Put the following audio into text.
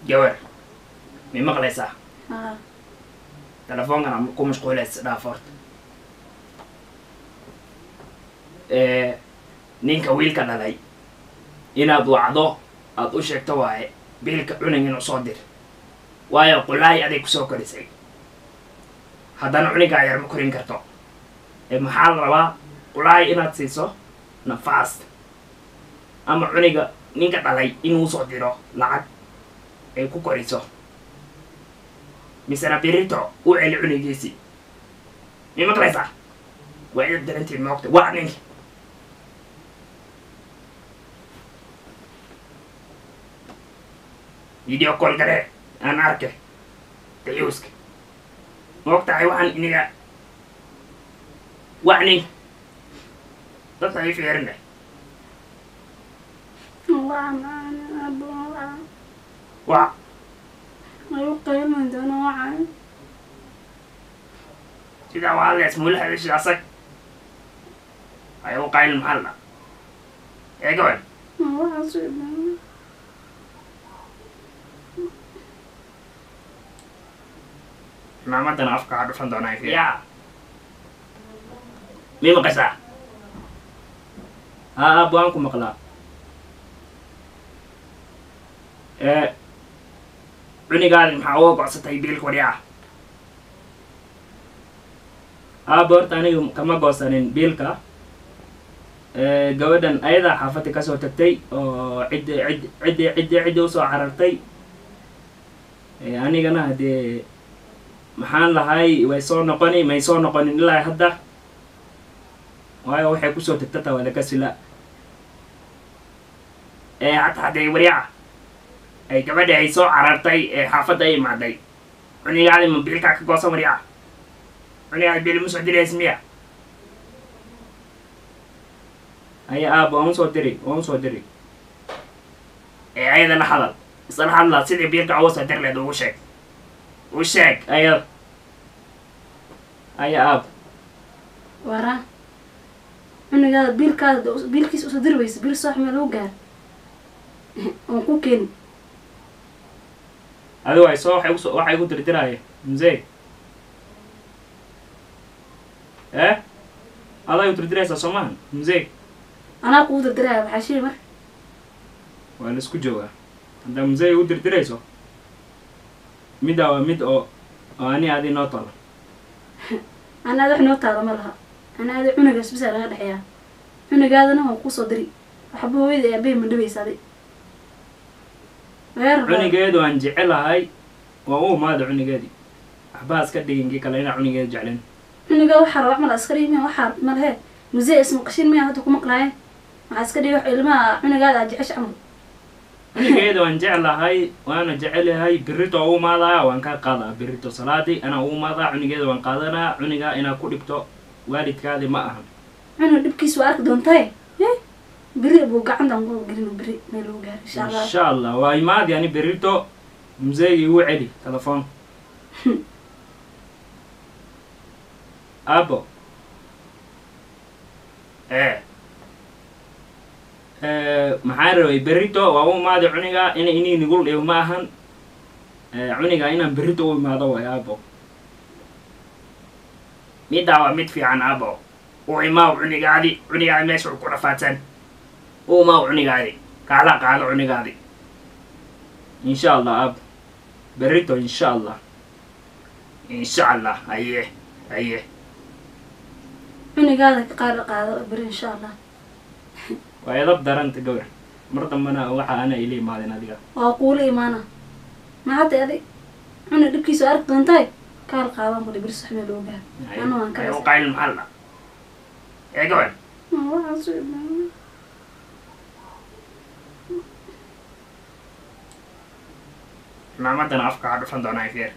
جوار من مقلسة ها تلفون أنا كم مشغولة دافورت نينك ويلك دلay inaad wacdo aad u sheegto waaye biilka cunug inuu soo dir waayo qulaay aday kusoo korisay haddana cunigaa yar ma korin karto maxaa la rabaa qulaay inaad siiso nafaas ama cuniga ninka dhalay inuu soo diro lacag ay ku koriso misena birito u celi cunigiisii mi maqlaysaa waa idad darantii moogta waa ninka video call gare aan arke dayuuska moogtahay waxaan iniga wacnin dadka ay fiirinay وعن أبو waa ويقيم من دون وعن sidaa waa la ismuula hadashay asag ay u qaylin maxalla ee gabadh وعصيب maamadan afka ha dhufan doonaa yaa mii maqaysaa haa buaan ku maqlaa cunigaadi maxaa uga gocsatay biilka waryaa aaba horta aniga kama goosanin biilka gabadhan ayadaa xaafadda kasoo tagtay oo ciddi usoo carartay anigana haddee maxaan lahay way soo noqoni may soo noqonin ilaa hadda waayo waxay kusoo tagtata waa laga sila hataa haddee waryaca ay gabadhi ay soo carartay ee xaafadda ay imaaday cunigaadi ma biilkaa ka goosan waryaca cunigaadi biil ma soo dirays miya aya aaba waan usoo diri ayadana hadal isla hadlaa sidii biilka uga soo dir leed ugu sheeg u sheeg ayada aya aab ورا أنا قاعد بيل كيس أصدر بيس بيل صاح ملو قال وكوكين adigu ay soo waxay ku dirdiraya mzee aday u dirdiraysaa soo maahan mzee أنا قود الدراع بحشي مر waa la isku joogaa haddaa mzee u dirdirayso middaa waa mid oo ani adi noo talo أنا هذا حنوت هذا مرها أنا هذا عنا جالس بس على هذا حياة عنا هذا أنا هو قصة دري أحبه ويدا يبين من دبي صدي غير cunigeedu aan jecelahay waa uu maada cunigeedii waxbaa iska dhigin kale inaa cunigeedu jeclen عنا جا وحر وعمل عسكري ما وحر مرها مزي اسمه قشين ما هذا كم قلاين عسكري وح إلما عنا قاعد أجيش عمل cunigeedu waan jeclahay waana jecelahay birito uu maadaa waan ka qaadaa birito salaadii ana uu maadaa cunigeedu waan qaadanaa cunigaa inaa ku dhigto waalidkaadi ma ahan عنا دبكيس وارك دون تاي بري أبو قاعد عم قرين بري ملو قال إن شاء الله insha allah waa imaad yani birito mzeegii u celi telefoon abo maxaan rabay berito waa u imaada cuniga ina inii nigul dhibo ma ahan cuniga inaan berito u imaado way abo middaa waa mid fiican abo u imaaw cunigaadi meesha u ku dhafaadsan u imaaw cunigaadi qaado cunigaadi insha allah abo berito insha allah aye عنا قاعد قاعد بري إن شاء الله waa edab daranta gawar mar dambana waxa ana ila imaadeen adiga وأقول إيمانا ما حتى هذي عنا دبكيس وارك دون تاي قال قاعد بري بري صح ملو قال أنا وان ay كذا u qaylin maxalla ee gawar maamadan afka ha dhufan doonaa fiir